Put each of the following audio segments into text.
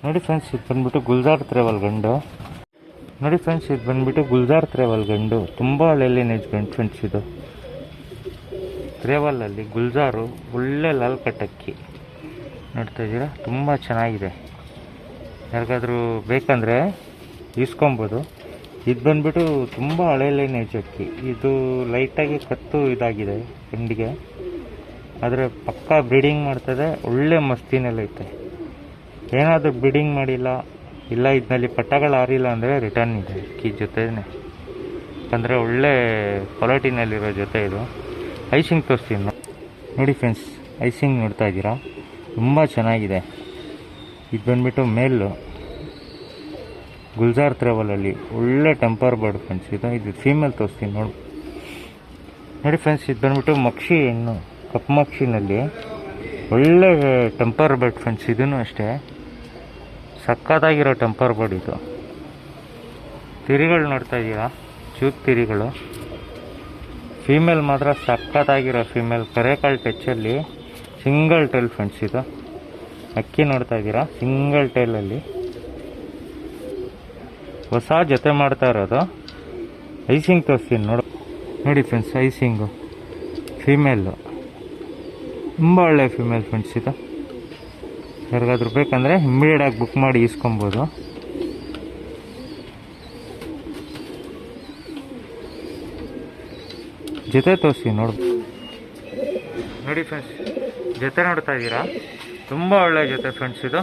ನೋಡಿ ಫ್ರೆಂಡ್ಸ್, ಇದು ಬಂದ್ಬಿಟ್ಟು ಗುಲ್ಜಾರ್ ಟ್ರಾವೆಲ್ ಗಂಡು. ನೋಡಿ ಫ್ರೆಂಡ್ಸ್, ಇದು ಬಂದ್ಬಿಟ್ಟು ಗುಲ್ಜಾರ್ ಟ್ರಾವೆಲ್ ಗಂಡು. ತುಂಬ ಒಳ್ಳೆ ಲೈನೇಜ್ ಗಂಡು ಫ್ರೆಂಡ್ಸ್. ಇದು ಟ್ರಾವೆಲಲ್ಲಿ ಗುಲ್ಜಾರು ಒಳ್ಳೆ ಲಾಲ್ ಕಟ್ಟಕ್ಕಿ ನೋಡ್ತಾ ಇದ್ದೀರಾ, ತುಂಬ ಚೆನ್ನಾಗಿದೆ. ಯಾರಿಗಾದ್ರೂ ಬೇಕಂದರೆ ಇಸ್ಕೊಬೋದು. ಇದು ಬಂದ್ಬಿಟ್ಟು ತುಂಬ ಹಳೆ ಲೈನೇಜ್ ಅಕ್ಕಿ. ಇದು ಲೈಟಾಗಿ ಕತ್ತು ಇದಾಗಿದೆ ಗಂಡಿಗೆ, ಆದರೆ ಪಕ್ಕಾ ಬ್ರೀಡಿಂಗ್ ಮಾಡ್ತದೆ. ಒಳ್ಳೆ ಮಸ್ತಿನಲ್ಲೈತೆ. ಏನಾದರೂ ಬ್ರೀಡಿಂಗ್ ಮಾಡಿಲ್ಲ, ಇಲ್ಲ ಇದರಲ್ಲಿ ಪಟ್ಟಗಳು ಆರಿಲ್ಲ ಅಂದರೆ ರಿಟರ್ನ್ ಇದೆ ಅಕ್ಕಿ ಜೊತೆನೇ. ಯಾಕಂದರೆ ಒಳ್ಳೆ ಕ್ವಾಲಿಟಿನಲ್ಲಿರೋ ಜೊತೆ ಇದು. ಐಸಿಂಗ್ ತೋರಿಸ್ತೀನಿ ನೋಡಿ ಫ್ರೆಂಡ್ಸ್. ಐಸಿಂಗ್ ನೋಡ್ತಾ ಇದ್ದೀರಾ, ತುಂಬ ಚೆನ್ನಾಗಿದೆ. ಇದು ಬಂದ್ಬಿಟ್ಟು ಮೇಲು ಗುಲ್ಜಾರ್ ಟ್ರಾವೆಲಲ್ಲಿ ಒಳ್ಳೆ ಟೆಂಪರ್ ಬರ್ಡ್ ಫ್ರೆಂಡ್ಸ್. ಇದು ಫೀಮೇಲ್ ತೋರಿಸ್ತೀನಿ ನೋಡಿ ಫ್ರೆಂಡ್ಸ್. ಇದು ಬಂದ್ಬಿಟ್ಟು ಮಕ್ಷಿ ಹೆಣ್ಣು, ಕಪ್ಪು ಮಕ್ಷಿನಲ್ಲಿ ಒಳ್ಳೆ ಟೆಂಪರ್ ಬರ್ಡ್ ಫ್ರೆಂಡ್ಸ್. ಇದೂ ಅಷ್ಟೇ ಸಕ್ಕತ್ತಾಗಿರೋ ಟೆಂಪರ್ ಬರ್ಡ್ ಇದು. ತಿರಿಗಳು ನೋಡ್ತಾ ಇದ್ದೀರಾ, ಚೂಪ್ ತಿರಿಗಳು. ಫೀಮೇಲ್ ಮಾತ್ರ ಸಕ್ಕತ್ತಾಗಿರೋ ಫೀಮೇಲ್, ಕರೆಕಾಳು ಟಚ್ಚಲ್ಲಿ ಸಿಂಗಲ್ ಟೈಲ್ ಫ್ರೆಂಡ್ಸ್. ಇದು ಅಕ್ಕಿ ನೋಡ್ತಾ ಇದ್ದೀರಾ, ಸಿಂಗಲ್ ಟೈಲಲ್ಲಿ ಹೊಸ ಜೊತೆ ಮಾಡ್ತಾ ಇರೋದು. ಐಸಿಂಗ್ ತೋರಿಸ್ತೀನಿ ನೋಡಿ ಫ್ರೆಂಡ್ಸ್. ಐಸಿಂಗು ಫೀಮೇಲು, ತುಂಬ ಒಳ್ಳೆ ಫೀಮೇಲ್ ಫ್ರೆಂಡ್ಸ್. ಇದು ಯಾರಿಗಾದ್ರೂ ಬೇಕಂದರೆ ಇಮ್ಮಿಡಿಯೇಟಾಗಿ ಬುಕ್ ಮಾಡಿ ಇಸ್ಕೊಬೋದು. ಜೊತೆ ತೋರಿಸಿ ನೋಡಿ ಫ್ರೆಂಡ್ಸ್. ಜೊತೆ ನೋಡ್ತಾ ಇದ್ದೀರಾ, ತುಂಬ ಒಳ್ಳೆ ಜೊತೆ ಫ್ರೆಂಡ್ಸ್. ಇದು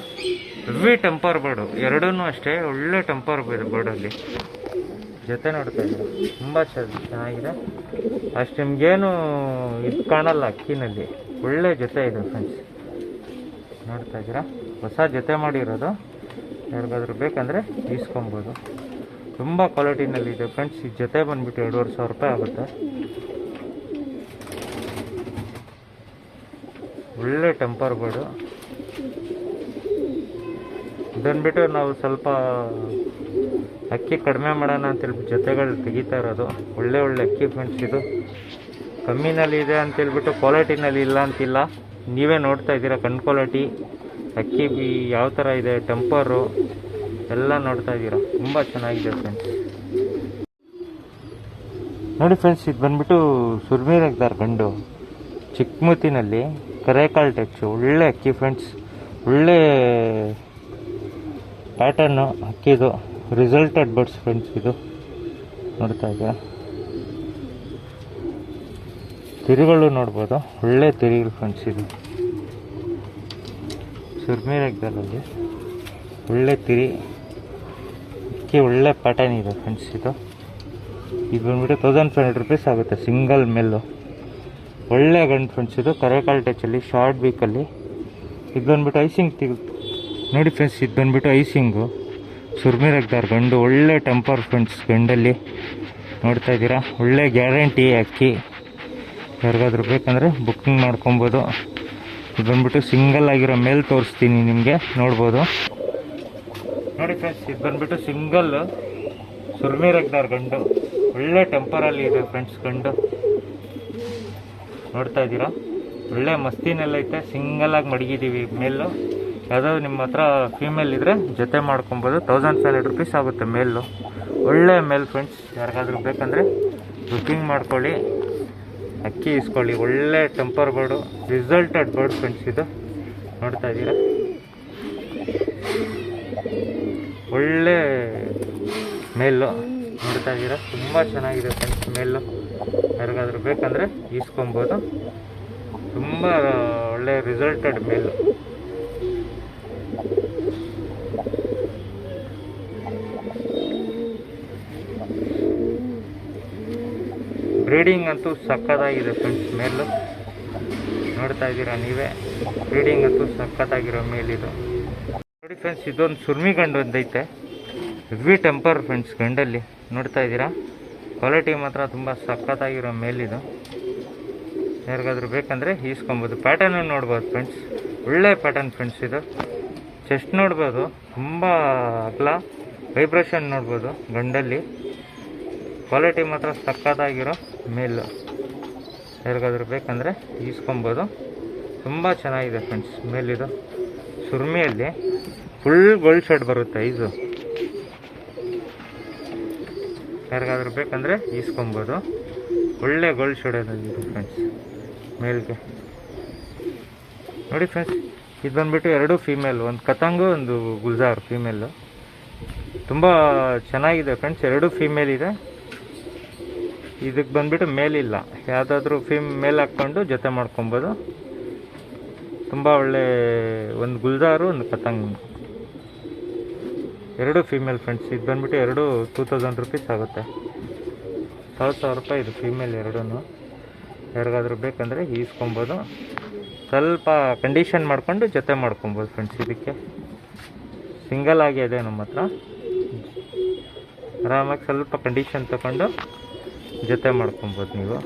ಹೆವಿ ಟೆಂಪರ್ ಬರ್ಡು, ಎರಡೂ ಅಷ್ಟೇ ಒಳ್ಳೆ ಟೆಂಪರ್ ಬರ್ಡಲ್ಲಿ ಜೊತೆ ನೋಡ್ತಾ ಇದ್ದೀರಾ, ತುಂಬ ಚೆನ್ನಾಗಿದೆ. ಅಷ್ಟು ನಿಮಗೇನು ಇದು ಕಾಣಲ್ಲ ಅಕ್ಕಿನಲ್ಲಿ, ಒಳ್ಳೆ ಜೊತೆ ಇದೆ ಫ್ರೆಂಡ್ಸ್. ನೋಡ್ತಾ ಇದ್ದೀರಾ, ಹೊಸ ಜೊತೆ ಮಾಡಿರೋದು. ಯಾರಿಗಾದ್ರೂ ಬೇಕಂದರೆ ಇಸ್ಕೊಬೋದು. ತುಂಬ ಕ್ವಾಲಿಟಿನಲ್ಲಿದೆ ಫ್ರೆಂಡ್ಸ್. ಈ ಜೊತೆ ಬಂದುಬಿಟ್ಟು 2,500 ರೂಪಾಯಿ ಆಗುತ್ತೆ. ಒಳ್ಳೆ ಟೆಂಪರ್ ಬರ್ಡು. ಇದನ್ಬಿಟ್ಟು ನಾವು ಸ್ವಲ್ಪ ಅಕ್ಕಿ ಕಡಿಮೆ ಮಾಡೋಣ ಅಂತೇಳ್ಬಿಟ್ಟು ಜೊತೆಗಳು ತೆಗಿತಾ ಇರೋದು. ಒಳ್ಳೆ ಅಕ್ಕಿ ಫ್ರೆಂಡ್ಸ್. ಇದು ಕಮ್ಮಿನಲ್ಲಿ ಇದೆ ಅಂತೇಳ್ಬಿಟ್ಟು ಕ್ವಾಲಿಟಿನಲ್ಲಿ ಇಲ್ಲ ಅಂತಿಲ್ಲ. ನೀವೇ ನೋಡ್ತಾ ಇದ್ದೀರಾ ಕಣ್ಣು ಕ್ವಾಲಿಟಿ ಅಕ್ಕಿ ಯಾವ ಥರ ಇದೆ, ಟೆಂಪರು ಎಲ್ಲ ನೋಡ್ತಾ ಇದ್ದೀರಾ, ತುಂಬ ಚೆನ್ನಾಗಿದೆ ಫ್ರೆಂಡ್ಸ್. ನೋಡಿ ಫ್ರೆಂಡ್ಸ್, ಇದು ಬಂದ್ಬಿಟ್ಟು ಸುರ್ಮೀರಗ್ದಾರ್ ಗಂಡು, ಚಿಕ್ಕಮೂತಿನಲ್ಲಿ ಕರೆಕಾಳು ಟಚ್ಚು. ಒಳ್ಳೆ ಅಕ್ಕಿ ಫ್ರೆಂಡ್ಸ್, ಒಳ್ಳೆ ಪ್ಯಾಟರ್ನು ಅಕ್ಕಿದು. ರಿಸಲ್ಟೆಡ್ ಬರ್ಡ್ಸ್ ಫ್ರೆಂಡ್ಸ್. ಇದು ನೋಡ್ತಾ ಇದ್ದೀರಾ, ತಿರುಗಳು ನೋಡ್ಬೋದು, ಒಳ್ಳೆ ತಿರುಗಳು ಫ್ರೆಂಡ್ಸ್. ಇದು ಸುರ್ಮೀರಗ್ದಲ್ಲಿ ಒಳ್ಳೆ ತಿರಿ ಅಕ್ಕಿ, ಒಳ್ಳೆ ಪ್ಯಾಟರ್ನ್ ಇದೆ ಫ್ರೆಂಡ್ಸ್. ಇದು ಬಂದ್ಬಿಟ್ಟು 1,500 ರೂಪೀಸ್ ಆಗುತ್ತೆ ಸಿಂಗಲ್ ಮೇಲು. ಒಳ್ಳೆ ಗಂಡು ಫ್ರೆಂಡ್ಸ್. ಇದು ಕರೆಕಾಳು ಟಚ್ಚಲ್ಲಿ ಶಾರ್ಟ್ ಬೀಕಲ್ಲಿ. ಇದು ಬಂದ್ಬಿಟ್ಟು ಐಸಿಂಗ್ ನೋಡಿ ಫ್ರೆಂಡ್ಸ್. ಇದು ಬಂದ್ಬಿಟ್ಟು ಐಸಿಂಗು ಸುರ್ಮೀರಗ್ದಾರ್ ಗಂಡು, ಒಳ್ಳೆ ಟೆಂಪರ್ ಫ್ರೆಂಡ್ಸ್. ಗಂಡಲ್ಲಿ ನೋಡ್ತಾ ಇದ್ದೀರಾ, ಒಳ್ಳೆ ಗ್ಯಾರಂಟಿ ಅಕ್ಕಿ. ಯಾರಿಗಾದ್ರೂ ಬೇಕಂದರೆ ಬುಕ್ಕಿಂಗ್ ಮಾಡ್ಕೊಬೋದು. ಇದು ಬಂದ್ಬಿಟ್ಟು ಸಿಂಗಲ್ ಆಗಿರೋ ಮೇಲ್ ತೋರಿಸ್ತೀನಿ ನಿಮಗೆ, ನೋಡ್ಬೋದು ನೋಡಿ ಫ್ರೆಂಡ್ಸ್. ಇದು ಬಂದ್ಬಿಟ್ಟು ಸಿಂಗಲ್ ಸುರ್ಮೀರಗ್ದಾರ್ ಗಂಡು, ಒಳ್ಳೆ ಟೆಂಪರಲ್ಲಿ ಇದೆ ಫ್ರೆಂಡ್ಸ್. ಗಂಡು ನೋಡ್ತಾ ಇದ್ದೀರಾ, ಒಳ್ಳೆ ಮಸ್ತಿನಲ್ಲೈತೆ. ಸಿಂಗಲಾಗಿ ಮಡಗಿದ್ದೀವಿ ಮೇಲು. ಯಾವುದಾದ್ರು ನಿಮ್ಮ ಹತ್ರ ಫೀಮೇಲ್ ಇದ್ದರೆ ಜೊತೆ ಮಾಡ್ಕೊಬೋದು. 1,500 ರೂಪೀಸ್ ಆಗುತ್ತೆ ಮೇಲು. ಒಳ್ಳೆ ಮೇಲ್ ಫ್ರೆಂಡ್ಸ್. ಯಾರಿಗಾದ್ರೂ ಬೇಕಂದರೆ ಬುಕ್ಕಿಂಗ್ ಮಾಡ್ಕೊಳ್ಳಿ, ಅಕ್ಕಿ ಇಸ್ಕೊಳ್ಳಿ. ಒಳ್ಳೆ temper bird, resulted bird friends. ಇದು ನೋಡ್ತಾ ಇದ್ದೀರಾ, ಒಳ್ಳೆ ಮೇಲು ನೋಡ್ತಾ ಇದ್ದೀರಾ, ತುಂಬ ಚೆನ್ನಾಗಿದೆ ಫ್ರೆಂಡ್ಸ್ ಮೇಲು. ಯಾರಿಗಾದ್ರೂ ಬೇಕಂದರೆ ಇಸ್ಕೊಬೋದು. ತುಂಬ ಒಳ್ಳೆ ರಿಸಲ್ಟೆಡ್ ಮೇಲು. ಬ್ರೀಡಿಂಗ್ ಅಂತೂ ಸಕ್ಕತ್ತಾಗಿದೆ ಫ್ರೆಂಡ್ಸ್ ಮೇಲು. ನೋಡ್ತಾ ಇದ್ದೀರಾ ನೀವೇ, ಬ್ರೀಡಿಂಗ್ ಅಂತೂ ಸಕ್ಕತ್ತಾಗಿರೋ ಮೇಲಿದು. ನೋಡಿ ಫ್ರೆಂಡ್ಸ್, ಇದೊಂದು ಸುರ್ಮಿ ಗಂಡು ಒಂದೈತೆ, ಹೆವಿ ಟೆಂಪರ್ ಫ್ರೆಂಡ್ಸ್. ಗಂಡಲ್ಲಿ ನೋಡ್ತಾ ಇದ್ದೀರಾ, ಕ್ವಾಲಿಟಿ ಮಾತ್ರ ತುಂಬ ಸಕ್ಕತ್ತಾಗಿರೋ ಮೇಲಿದು. ಯಾರಿಗಾದ್ರೂ ಬೇಕಂದರೆ ಈಸ್ಕೊಬೋದು. ಪ್ಯಾಟರ್ನು ನೋಡ್ಬೋದು ಫ್ರೆಂಡ್ಸ್, ಒಳ್ಳೆ ಪ್ಯಾಟರ್ನ್ ಫ್ರೆಂಡ್ಸ್. ಇದು ಚೆಸ್ಟ್ ನೋಡ್ಬೋದು, ತುಂಬ ಅಗಲ, ವೈಬ್ರೇಷನ್ ನೋಡ್ಬೋದು ಗಂಡಲ್ಲಿ. ಕ್ವಾಲಿಟಿ ಮಾತ್ರ ಸಕ್ಕತ್ತಾಗಿರೋ ಮೇಲು. ಯಾರಿಗಾದ್ರೂ ಬೇಕಂದರೆ ಈಸ್ಕೊಬೋದು. ತುಂಬ ಚೆನ್ನಾಗಿದೆ ಫ್ರೆಂಡ್ಸ್ ಮೇಲಿದು. ಸುರ್ಮಿಯಲ್ಲಿ ಫುಲ್ ಗೋಲ್ಡ್ ಶೇಡ್ ಬರುತ್ತೆ ಐಸು. ಯಾರಿಗಾದ್ರೂ ಬೇಕಂದರೆ ಈಸ್ಕೊಬೋದು. ಒಳ್ಳೆ ಗೋಲ್ಡ್ ಶೇಡ್ ಏನಾಗಿದೆ ಫ್ರೆಂಡ್ಸ್ ಮೇಲ್ಗೆ ನೋಡಿ ಫ್ರೆಂಡ್ಸ್. ಇದು ಬಂದುಬಿಟ್ಟು 2 ಫೀಮೇಲ್, ಒಂದು ಕತಂಗು ಒಂದು ಗುಲ್ಜಾರ್ ಫೀಮೇಲು. ತುಂಬ ಚೆನ್ನಾಗಿದೆ ಫ್ರೆಂಡ್ಸ್. 2 ಫೀಮೇಲ್ ಇದೆ. ಇದಕ್ಕೆ ಬಂದುಬಿಟ್ಟು ಮೇಲಿಲ್ಲ. ಯಾವುದಾದ್ರೂ ಮೇಲ್ ಹಾಕ್ಕೊಂಡು ಜೊತೆ ಮಾಡ್ಕೊಬೋದು. ತುಂಬ ಒಳ್ಳೆ ಒಂದು ಗುಲ್ಜಾರು ಒಂದು ಕತಂಗ್, 2 ಫೀಮೇಲ್ ಫ್ರೆಂಡ್ಸ್. ಇದು ಬಂದುಬಿಟ್ಟು 2 2000 ರುಪೀಸ್ ಆಗುತ್ತೆ. 1000 ರೂಪಾಯಿ ಇದು ಫೀಮೇಲ್ 2. ಯಾರಿಗಾದ್ರೂ ಬೇಕಂದರೆ ಈಸ್ಕೊಬೋದು. ಸ್ವಲ್ಪ ಕಂಡೀಷನ್ ಮಾಡ್ಕೊಂಡು ಜೊತೆ ಮಾಡ್ಕೊಬೋದು ಫ್ರೆಂಡ್ಸ್. ಇದಕ್ಕೆ ಸಿಂಗಲ್ ಆಗಿ ಇದೆ ನಮ್ಮ ಹತ್ರ. ಆರಾಮಾಗಿ ಸ್ವಲ್ಪ ಕಂಡೀಷನ್ ತಗೊಂಡು ಜೊತೆ ಮಾಡ್ಕೊಬೋದು ನೀವು.